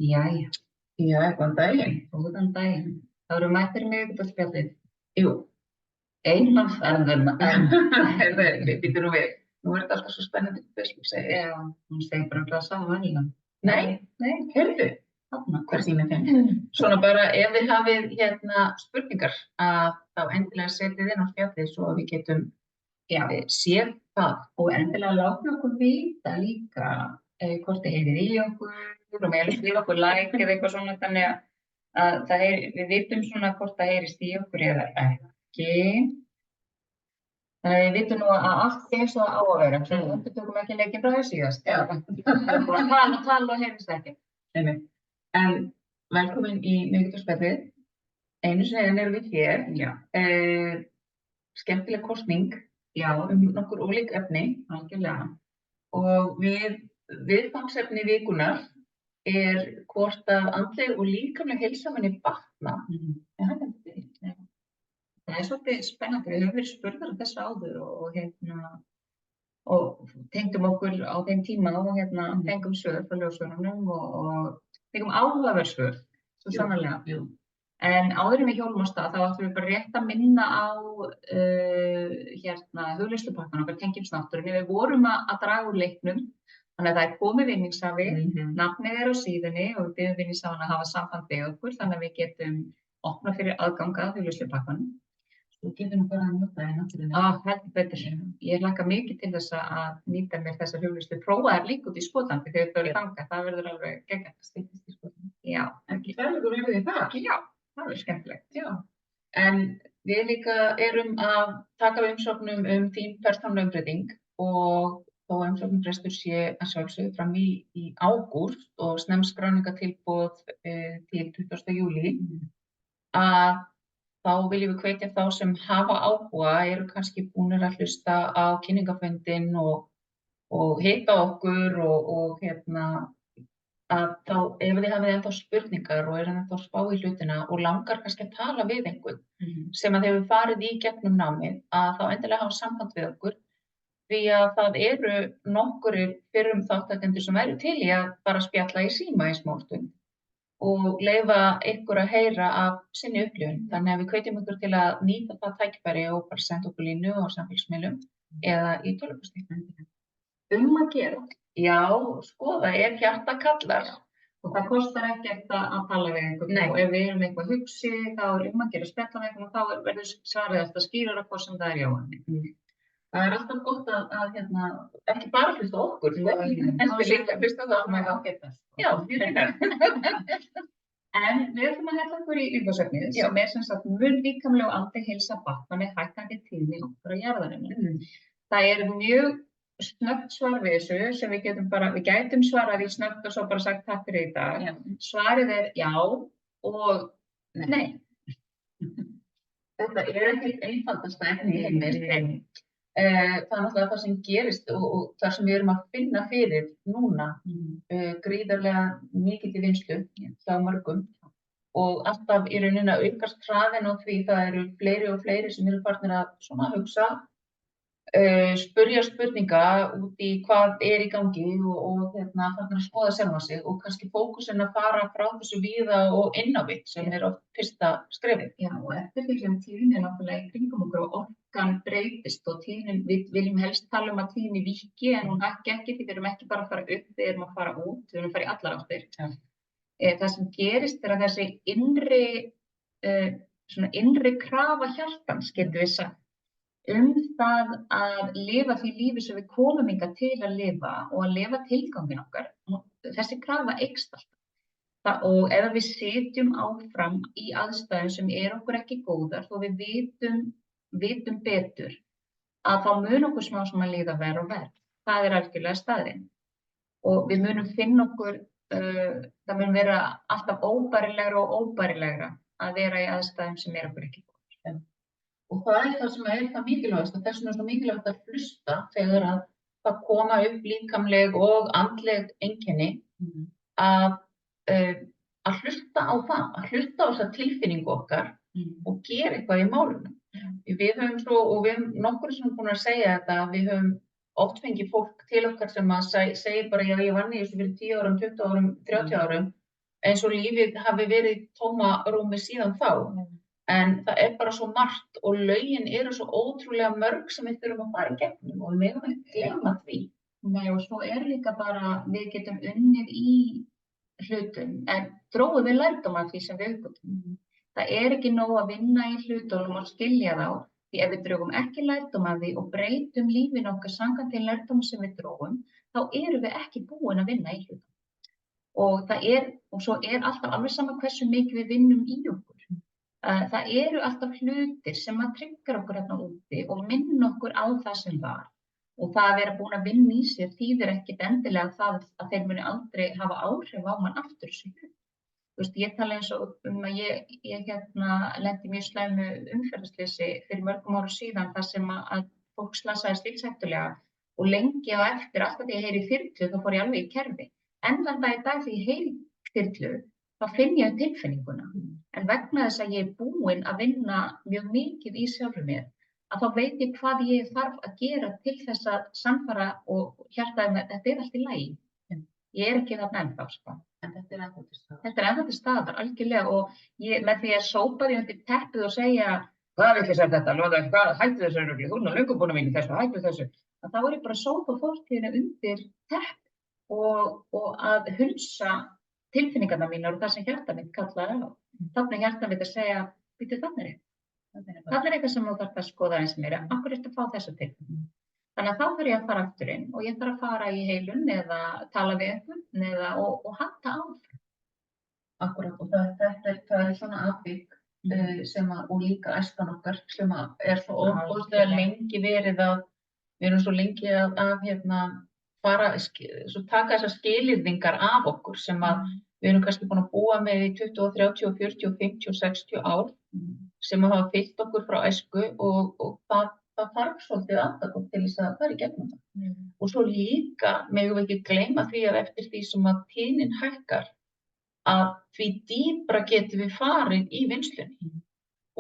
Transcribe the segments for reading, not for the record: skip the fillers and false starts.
Jæja, Góðan daginn. góðan daginn. Það eru mættir miðvikudagsspjallið. Jú, Einn af erðurna. við býtum nú við. Nú er þetta alltaf svo spennandi hvað Facebook segir. Já, hún segir bara hvað saman venjulega. Nei, heyrðu, Þarna. hvað síminn þinn? Svona bara ef þið hafið spurningar að þá endilega setið inn á spjallið svo að við getum séð það. Og endilega láta okkur vita líka hvort þið heyrið í okkur og meðal skrifa okkur like eða eitthvað svona þannig að við vitum svona hvort það heyrist í okkur eða ekki. Þannig að við vitum nú að allt eins og það á að vera, svo við endurtökum ekki leikinn frá þessu síðast. Já. Það er bara að tala og heyrist ekki. Einmitt. En velkomin í miðvikudagsspjallið. Einu sinni enn erum við hér. Já. Skemmtileg kosning Já, nokkur ólík efni. algjörlega. Og viðfangsefni vikunar er hvort að andleg og líkamleg heilsa muni batna. En það er þetta. Það er svolítið spennandi, við höfum verið spurðar þessu áður og tengdum okkur á þeim tíma og fengum svör frá ljósvörunum og fengum áhugaverð svör, svo sannarlega. Jú. En áður en við hjólum á stað, þá ætlum við bara rétt að minna á hugleiðslupakkann okkar tengjumsnátturinn. Við vorum að draga úr leiknum, þannig að það er komið vinningshafi, nafnið er á síðunni og við biðjum vinningshafana að hafa samband við okkur, þannig að við getum opnað fyrir aðgang að hugleiðslupakkanum. Þú getur nú bara að nota það í náttúrunni. Heldur betur. Ég hlakka mikið til þess að nýta mér þessar hugleiðslu. Prófa þær líka út í Skotlandi þegar þau eru þangað. Það verður alveg geggjað. Styttist í Skotlandi. Já. Ekki ferðugur yfir því það? Já, það er skemmtilegt. Já. En við líka erum að taka við umsóknum þín persónulega umbreyting og þó umsóknarfrestur sé að sjálfsögðu fram í ágúst og snemmskráningatilboð til 20. júlí að þá viljum við hvetja þá sem hafa áhuga, eru kannski búnir að hlusta á kynningafundinn og hitta okkur og að þá ef þið hafið ennþá spurningar og eru ennþá að spá í hlutina og langar kannski að tala við einhvern sem að hefur farið í gegnum námið, að þá endilega hafa samband við okkur því að það eru nokkurir fyrrum þátttakendur sem eru til í að bara spjalla í síma í smástund og leyfa ykkur að heyra af sinni upplifun. Þannig að við hvetjum ykkur til að nýta það tækifæri og bara senda okkur línu á samfélagsmiðlum eða í tölvupósti. Að gera. Já, sko, það er hjarta kallar. Og það kostar ekkert að tala við einhvern. Nei. Og ef við erum eitthvað hugsi, þá er að gera spjalla með einhvern og þá verður svarið alltaf skýrara hvort sem það er jáandi. Það er alltaf gott að ekki bara hlusta okkur, en líka hlusta það sem er ágætt. Já, En við ætlum að hella okkur í viðfangsefnið sem er sem sagt mun líkamleg og andleg heilsa batna með hækkandi tíðni okkar á jarðarinnu. Það er mjög snöggt svar við þessu sem við gætum svarað í snöggt og svo bara sagt takk fyrir í dag. Svarið er já og nei. Þetta er ekkert einfaldasta efni í heimi. Það er náttúrulega það sem gerist og það sem við erum að finna fyrir núna, gríðarlega mikið til vinnslu hjá mörgum og alltaf í rauninni að aukast hraðinn á því það eru fleiri og fleiri sem eru farnir að svona hugsa, spyrja spurninga út í hvað er í gangi og farnir að skoða sjálfa sig og kannski fókusinn að fara frá þessu víða og inn á við sem er oft fyrsta skrefið. Já, og eftir því sem tíðnin er náttúrulega í kringum okkur og orkan breytist og tíðnin, við viljum helst tala að tíðnin víki en hún hækki ekki því við erum ekki bara að fara upp, við erum að fara út, við erum að fara í allar áttir. Það sem gerist er að þessi innri krafa hjartans, getum við sagt, það að lifa því lífi sem við komum hingað til að lifa og að lifa tilgangin okkar. Þessi krafa eykst alltaf. Og ef við sitjum áfram í aðstæðum sem okkur ekki góðar og við vitum betur að þá mun okkur smá sem að líða verr og verr. Það er algjörlega staðreynd. Og við munum finna okkur, það mun vera alltaf óbærilegra og óbærilegra að vera í aðstæðum sem okkur ekki góðar. Og það er það sem er það mikilvægast, þess vegna er svo mikilvægt að hlusta þegar að það koma upp líkamleg og andleg einkenni að hlusta á það, að hlusta á þessa tilfinningu okkar og gera eitthvað í málunum. Við höfum nokkur sem búin að segja þetta, við höfum oft fengið fólk til okkar sem að segir bara já, ég vann í þessu fyrir 10 árum, 20 árum, 30 árum eins og lífið hafi verið í tómarúmi síðan þá. En það bara svo margt og lögin eru svo ótrúlega mörg sem við þurfum að fara í gegnum og við megum ekki gleyma því. Nei, og svo líka bara, við getum unnið í hlutum, en drógum við lærdóm af því sem við uppgötvum. Það ekki nóg að vinna í hlutunum og skilja þá, því ef við drögum ekki lærdóm af því og breytum lífinu okkar samkvæmt þeim lærdómum sem við drógum, þá erum við ekki búin að vinna í hlutum. Og svo alltaf alveg sama hversu mikið við vinnum í okkur. Það eru alltaf hlutir sem að tryggra okkur hérna úti og minna okkur á það sem var. Og það að vera búin að vinna í sér þýðir ekkert endilega það að þeir muni aldrei hafa áhrif á mann aftur þessu hlut. Þú veist, ég tala eins og að ég lenti mjög slæmu umferðarsleysi fyrir mörgum árum síðan þar sem að fólk slasaðist lífshættulega og lengi á eftir, alltaf því ég heyri þyrlu, þá fór ég alveg í kerfi. En þann dag í dag því ég heyri þyrlu, þá finn ég tilfinninguna. En vegna þess að ég búin að vinna mjög mikið í sjálfri mér, að þá veit ég hvað ég þarf að gera til þess að sannfæra og hjartaði með þetta allt í lagi. Ég ekki þarna ennþá, sko. En þetta ennþá til staðar. Þetta ennþá til staðar, algjörlega. Og með því að sópa því undir teppið og segja hvað vill þetta, hættu þessu rugli, þú löngu búin að vinna í þessu, hættu þessu. Þá ég bara að sópa fortíðina undir tepp og að hunsa tilfinningarna mínar og það sem hjarta mitt kallaði á. Þannig hjarta mitt að segja, býttu þannig. Það eitthvað sem þú þarf að skoða eins meira, af hverju ertu að fá þessu tilfinningu? Þannig að þá þarf ég að fara aftur inn og ég þarf að fara í heilun eða tala við einhvern og halda áfram. Akkurat, og það svona atvik og líka æskan okkar sem svo ofboðslega lengi verið að, við erum svo lengi að taka þessar skilyrðingar af okkur sem að við erum kannski búin að búa með í 20, 30, 40, 50 og 60 ár sem að hafa fylgt okkur frá æsku og það þarf svolítið andaðgótt til þess að fara í gegnum það. Og svo líka megum við ekki gleyma því að eftir því sem að tíðnin hækkar að því dýpra getum við farið í vinnslunni.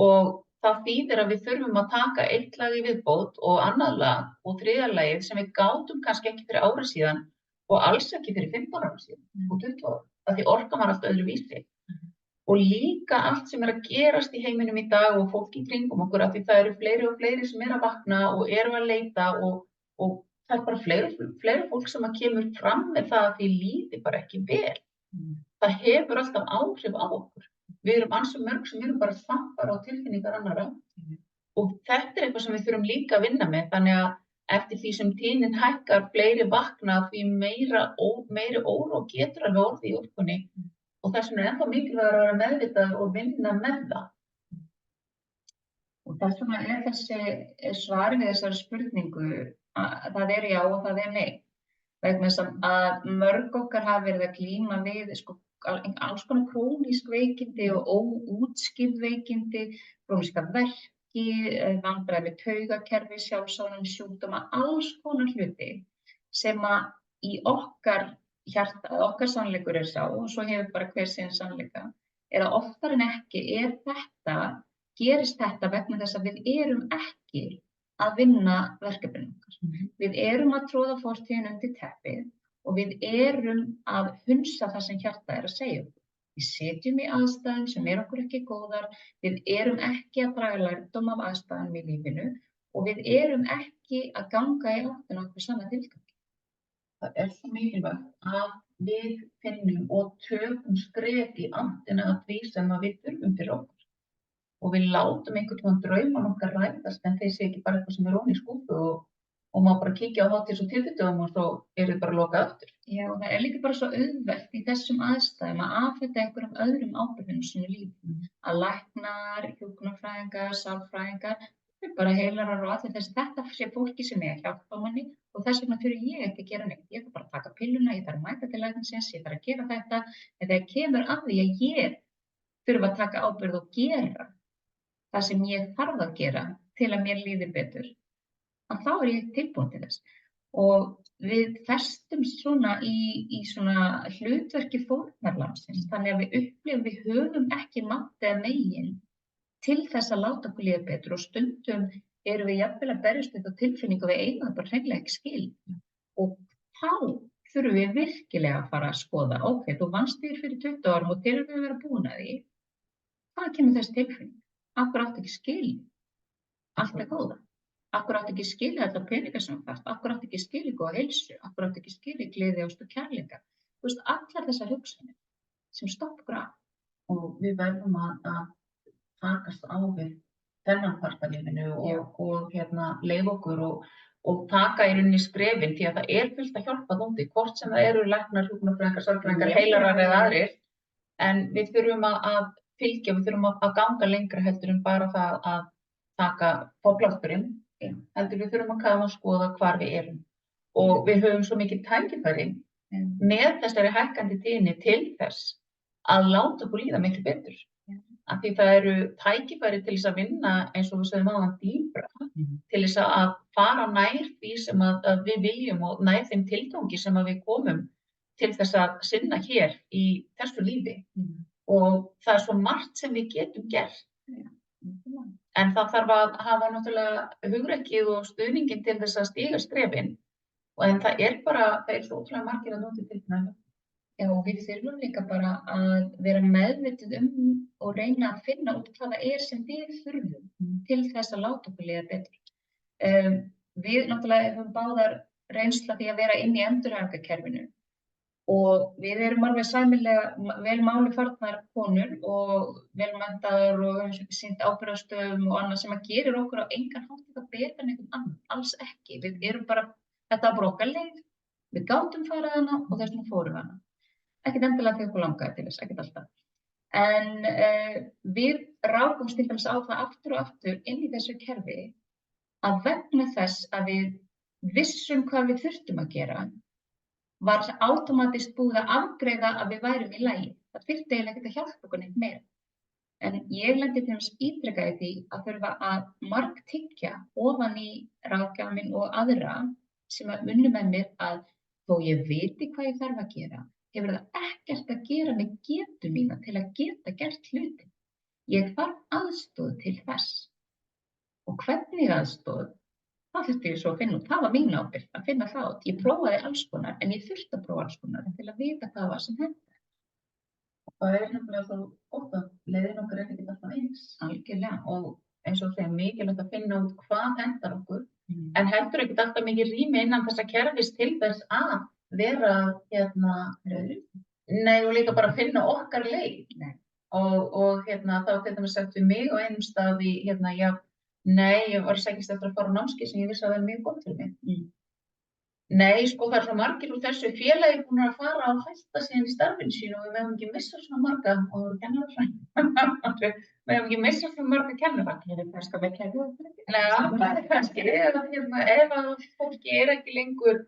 Og það þýðir að við þurfum að taka eitt lag í viðbót og annað lag og þriðja lagið sem við gátum kannski ekki fyrir ári síðan og alls ekki fyrir 15 ára síðan og 20 ára. Af því orkan var allt öðruvísi. Og líka allt sem að gerast í heiminum í dag og fólk í kringum okkur af því það eru fleiri og fleiri sem að vakna og eru að leita og það bara fleiri fólk sem að kemur fram með það að því líði bara ekki vel. Það hefur alltaf áhrif á okkur. Við erum ansi mörg sem eru bara svampar á tilfinningar annarra og þetta eitthvað sem við þurfum líka að vinna með þannig að eftir því sem tíðnin hækkar fleiri vakna því meiri óróg getur alveg orðið í orkunni. Og þess vegna ennþá mikilvægur að vera meðvitað og vinna með það. Og þess vegna þessi svar við þessari spurningu að það já og það nei. Vegna þess að mörg okkar hafa verið að glíma við alls konar krónísk veikindi og óútskýrð veikindi, króníska verki, vandræði með taugakerfi, sjálfsofnæmi, sjúkdóma, alls konar hluti sem að í okkar sannleikur sá og svo hefur bara hver sinn sannleika að oftar en ekki gerist þetta vegna þess að við erum ekki að vinna verkefnin okkar. Við erum að tróða fortíðina undir teppið og við erum að hunsa það sem hjarta að segja okkur. Við setjum í aðstæðum sem okkur ekki góðar, við erum ekki að draga lærdóm af aðstæðum í lífinu og við erum ekki að ganga í áttina okkur sanna tilgangi. Það svo mikilvægt að við finnum og tökum skref í áttina að því sem við þurfum fyrir okkur. Og við látum einhvern drauman okkar rætast en þeir sé ekki bara eitthvað sem ofan í skúffu og má bara kíkja á það til svo tilfittum og svo þið bara lokað aftur. Já, það líka bara svo auðvelt í þessum aðstæðum að afhenda einhverjum öðrum ábyrgðum sínu lífi. Að læknar, hjúkrunarfræðingar, sálfræðingar, bara heilarar og allir þetta sé fólki sem að hjálpa manni og þess vegna þurfi ég ekki að gera neitt. Ég þarf bara að taka pilluna, ég þarf að mæta til læknisins, ég þarf að gera þetta. En þegar kemur að því að ég þurfi að taka ábyrgð og gera það sem ég þarf að gera til að mér líði betur, þá ég tilbúin til þess. Og við festum svona í svona hlutverki fórnarlambsins, þannig að við upplifum við höfum ekki mátt eða megin til þess að láta okkur líða betur og stundum erum við jafnvel að berjast þetta tilfinningu við eigum það bara hreinlega ekki skil. Og þá þurfum við virkilega að fara að skoða, ok, þú vannst þér fyrir 20 árum og til við vera búin að því, hvað kemur þessi tilfinning? Af hverju áttu ekki skilið allt það góða? Af hverju áttu ekki skilið alla peninga sem þú þarft? Af hverju áttu ekki skilið góða heilsu? Af hverju áttu ekki skilið gleði, ást og kærleika? Þú veist, allar þessar hugsanir sem stoppa okkur af. Og við verðum að takast á við þennan part af lífinu og leyfa okkur og taka í rauninni skrefin því að það er fullt að hjálpa þótti, hvort sem það eru læknar, hjúkrunarfræðingar, sálfræðingar, heilarar eða aðrir, en við þurfum að fylgja, við þurfum að ganga lengra heldur en bara það að taka fóblásturinn, heldur við þurfum að kafa að skoða hvar við erum. Og við höfum svo mikið tækifæri með þessari hækkandi tíðni til þess að láta okkur líða miklu betur. Af því það eru tækifæri til þess að vinna eins og við sögum áðan dýpra, til þess að fara nær því sem að við viljum og nær þeim tilgangi sem að við komum til þess að sinna hér í þessu lífi. Og það er svo margt sem við getum gert. En það þarf að hafa náttúrulega hugrekkið og stuðninginn til þess að stíga skrefin. En það er svo ótrúlega margir að nota til þess. Já, og við þurfum líka bara að vera meðvituð og reyna að finna út hvað það er sem við þurfum til þess að láta okkur líða betur. Við náttúrulega höfum báðar reynsla því að vera inn í endurhæfingarkerfinu og við erum alveg sæmilega vel máli farnar konur og vel menntaðar og höfum sýnt ábyrgðarstöðum og annað sem að gerir okkur á engan hátt eitthvað betur en einhvern annan, alls ekki. Við erum bara, þetta var okkar leið, við gátum farið hana og þess vegna fórum við hana. Ekkert endilega þegar okkur langaði til þess, ekkert alltaf. En við rákumst til dæmis á það aftur og aftur inn í þessu kerfi að vegna þess að við vissum hvað við þurftum að gera, var átómatískt búið að afgreiða að við værum í lagi. Það þyrfti eiginlega ekkert að hjálpa okkur neitt meira. En ég lendi til dæmis ítrekað í því að þurfa að margtyggja ofan í ráðgjafa minn og aðra sem að unnu með mér að þó ég viti hvað ég þarf að gera, hefur það ekkert að gera með getu mína til að geta gert hluti. Ég þarf aðstoð til þess. Og hvernig aðstoð, það þurfti ég svo að finna út. Það var mín ábyrgð að finna það út. Ég prófaði alls konar, en ég þurfti að prófa alls konar til að vita hvað var sem henti. Og það er nefnilega svo gott að leiðin okkar ekki alltaf eins. Algjörlega. Og eins og þegar mikilvægt að finna út hvað hendar okkur, en heldur ekki alltaf mikið rými innan þessa kerfis til þess að vera og líka bara finna okkar leið. Og þá til dæmis sagt við mig á einum stað í ég var að sækjast eftir að fara á námskeið sem ég vissi að það mjög gott fyrir mig. Nei, sko það er svo margir úr þessu félagi búin að fara að hætta síðan í starfinu sínu og við hefum ekki missað svona marga og það voru kennarafræðingar. Við hefum ekki missað svona marga kennarafræðingar. Ég er kannski með kerfið. Nei, kannski, ef að fólki er ekki lengur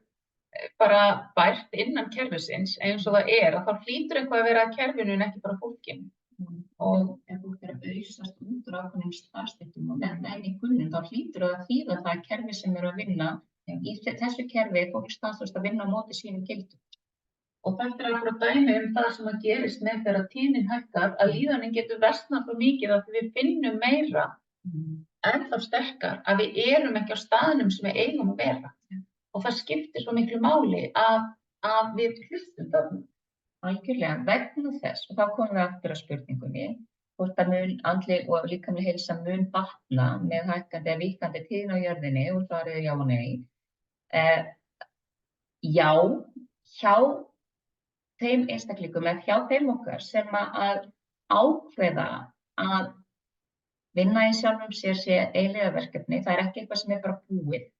bara bært innan kerfisins eins og það er, að þá hlýtur eitthvað að vera að kerfinu en ekki bara fólkinu. Og ef fólk er að auðsast út úr ákveðnum starfsstéttum og þetta enn í gullin, þá hlýtur það að þýða það kerfi sem er að vinna í þessu kerfi er fólk stanslaust að vinna á móti sínum gildum. Og þetta er akkurat dæmi það sem að gerist með þegar tíðnin hækkar að líðanin getur versnað svo mikið að við finnum meira ennþá sterkar að við erum ekki á staðnum sem við eigum að vera. Og það skiptir svo miklu máli að við hlustum þarna. Algjörlega, vegna þess, og þá komum við aftur að spurningunni, hvort að mun andleg og líkamleg heilsa mun batna með hækkandi eða víkkandi tíðni á jörðinni og svarið er já og nei. Já, hjá þeim einstaklingum eða hjá þeim okkar sem að ákveða að vinna í sjálfum sér sé eilífðarverkefni, það er ekki eitthvað sem er bara búið.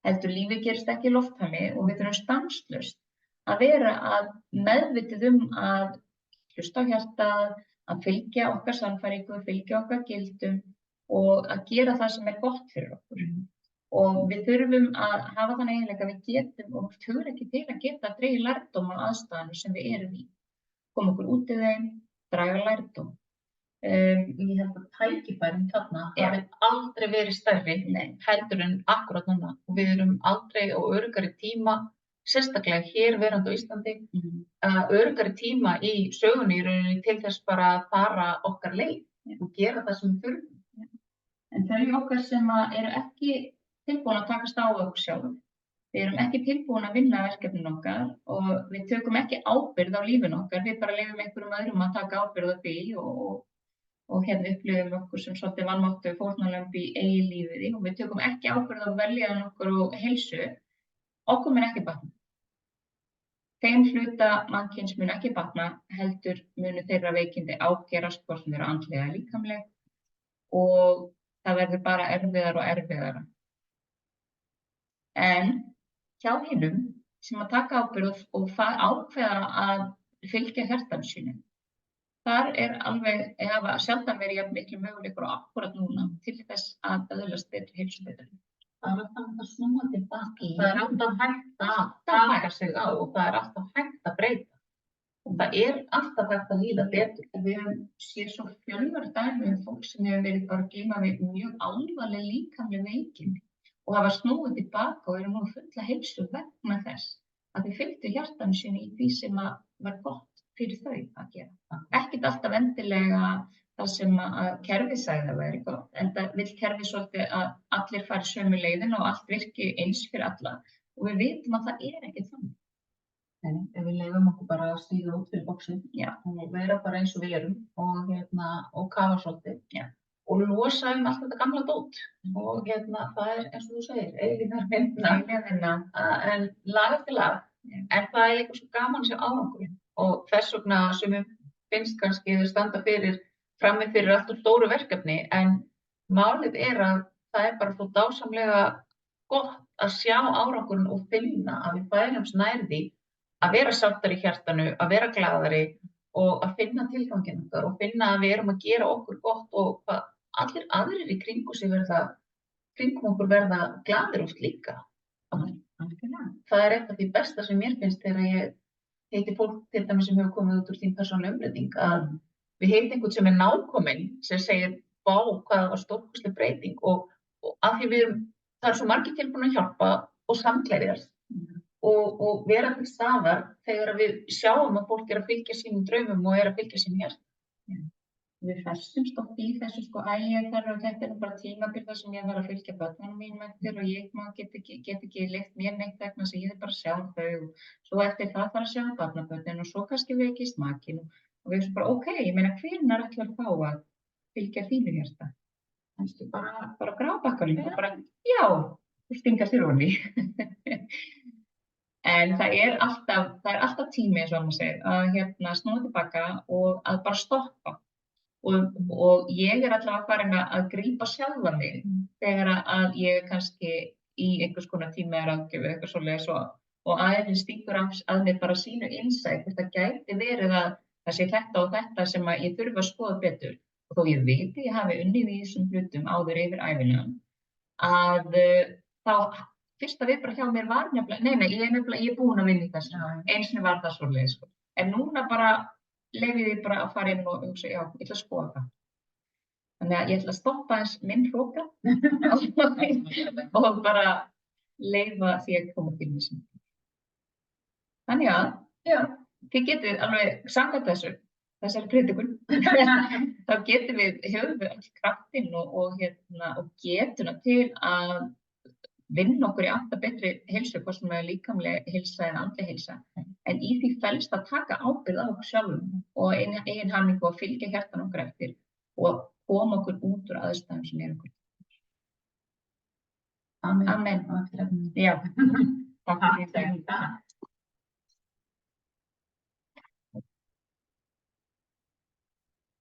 Heldur lífið gerist ekki í lofthæmi og við þurfum stanslaust að vera að meðvituð að hlusta á hjartað, að fylgja okkar sannfæringu, fylgja okkar gildum og að gera það sem er gott fyrir okkur. Og við þurfum að hafa þann eiginleika að við getum og við þurfum ekki til að geta að dregja lærdóm á aðstæðanum sem við erum í. Koma okkur út í þeim, draga lærdóm. Ég held að tækifærin þarna hafi aldrei verið stærri heldur en akkúrat núna. Og við erum aldrei á öruggari tíma, sérstaklega hér verandi á Íslandi, öruggari tíma í sögunni í rauninni til þess bara að fara okkar leið og gera það sem við þurfum. En þau okkar sem eru ekki tilbúin að takast á okkur sjálfum, Við erum ekki tilbúin að vinna verkefnin okkar og við tökum ekki ábyrgð á lífinu okkar, við bara leyfum einhverjum öðrum að taka ábyrgð á því og hérna upplifum okkur sem svolítið vanmáttu fórnarlömb í eigin lífiði og við tökum ekki ábyrgð á vellíðan okkar og heilsu, okkur mun ekki batna. Þeim hluta mannkyns mun ekki batna, heldur munu þeirra veikindi ágerast hvort sem eru andlega eða líkamleg og það verður bara erfiðara og erfiðara. En hjá hinum sem að taka ábyrgð og ákveða að fylgja hjartanu sínu, þar alveg, hafa sjaldan verið jafn miklu möguleikar og akkúrat núna til þess að öðlast betri heilsubætur. Það alltaf hægt að snúa til baki. Það alltaf hægt að taka sig á og það alltaf hægt að breyta. Og það alltaf hægt að líða betur. Við höfum séð svo fjölmörg dæmi fólk sem hefur verið bara að glíma við mjög alvarleg líkamleg veikindi og hafa snúið til baka og eru nú fulla heilsu vegna þess að þau fylgdu hjartanu sínu í því sem var gott fyrir þau að gera. Ekkert alltaf endilega það sem að kerfið sagði að væri gott, en það vill kerfið svolítið að allir fari sömu leiðina og allt virki eins fyrir alla og við vitum að það ekki þannig. Ef við leyfum okkur bara að stíga út fyrir boxið og vera bara eins og við erum og kafa svolítið og losa allt þetta gamla dót og það eins og þú segir, eilífðarvinna en lag eftir lag, en það líka svo gaman að sjá árangurinn og þess vegna sem finnst kannski þau standa frammi fyrir allt stóru verkefni, en málið að það bara svo dásamlega gott að sjá árangurinn og finna að við færumst nær því að vera sáttar í hjartanu, að vera glaðari og að finna tilganginn okkar og finna að við erum að gera okkur gott og hvað allir aðrir í kringum okkur verða glaðir oft líka. Það eitt af því besta sem mér finnst þegar ég heiti fólk til dæmis sem hefur komið út úr þín persónulega umbreyting að við heitum einhvern sem nákominn sem segir vá hvað það var stórkostleg breyting og af því það svo margir tilbúin að hjálpa og samklæðast og vera til staðar þegar við sjáum að fólk að fylgja sínum draumum og að fylgja sínum hjarta. Við festumst oft í þessu þetta bara tímabil þar sem ég var að fylgja börnunum mínum eftir og ég get ekki leyft mér neitt vegna sem ég bara að sjá þau og svo eftir það þarf að sjá barnabörnin og svo kannski veikist makinn og við bara ég meina hvenær ætlar þá að fylgja þínu hjarta? Kannski bara grábakkanum og bara þú stingar þér ofan í. En það alltaf tími eins og maður segir að snúa tilbaka og að bara stoppa. Og ég allavega farin að grípa sjálfa mig þegar að ég kannski í einhvers konar tímaráðgjöf eitthvað svoleiðis og aðeins stingur að mér bara sínu insight, þetta gæti verið að það sé þetta og þetta sem að ég þurfi að skoða betur og þó ég veit ég hafi unnið í þessum hlutum áður yfir ævina að þá fyrsta viðbragð hjá mér var nefnilega, ég er búin að vinna í þessu, eins og var það svoleiðis en núna bara leyfi því bara að fara inn og hugsa, ég ætla að skoða það. Þannig að ég ætla að stoppa eins minn hróka og bara leyfa því að koma til mér. Þannig að þið getið alveg samkvæmt þessari predikun, þá höfum við öll kraftinn og getuna til að vinna okkur í alltaf betri heilsu, hvort sem líkamleg heilsa eða andleg heilsa. En í því felst að taka ábyrgð á okkur sjálfum og eigin hamningu og fylgja hjartan okkar eftir og koma okkur út úr aðstæðum sem okkur. Amen. Já. Takk fyrir þetta.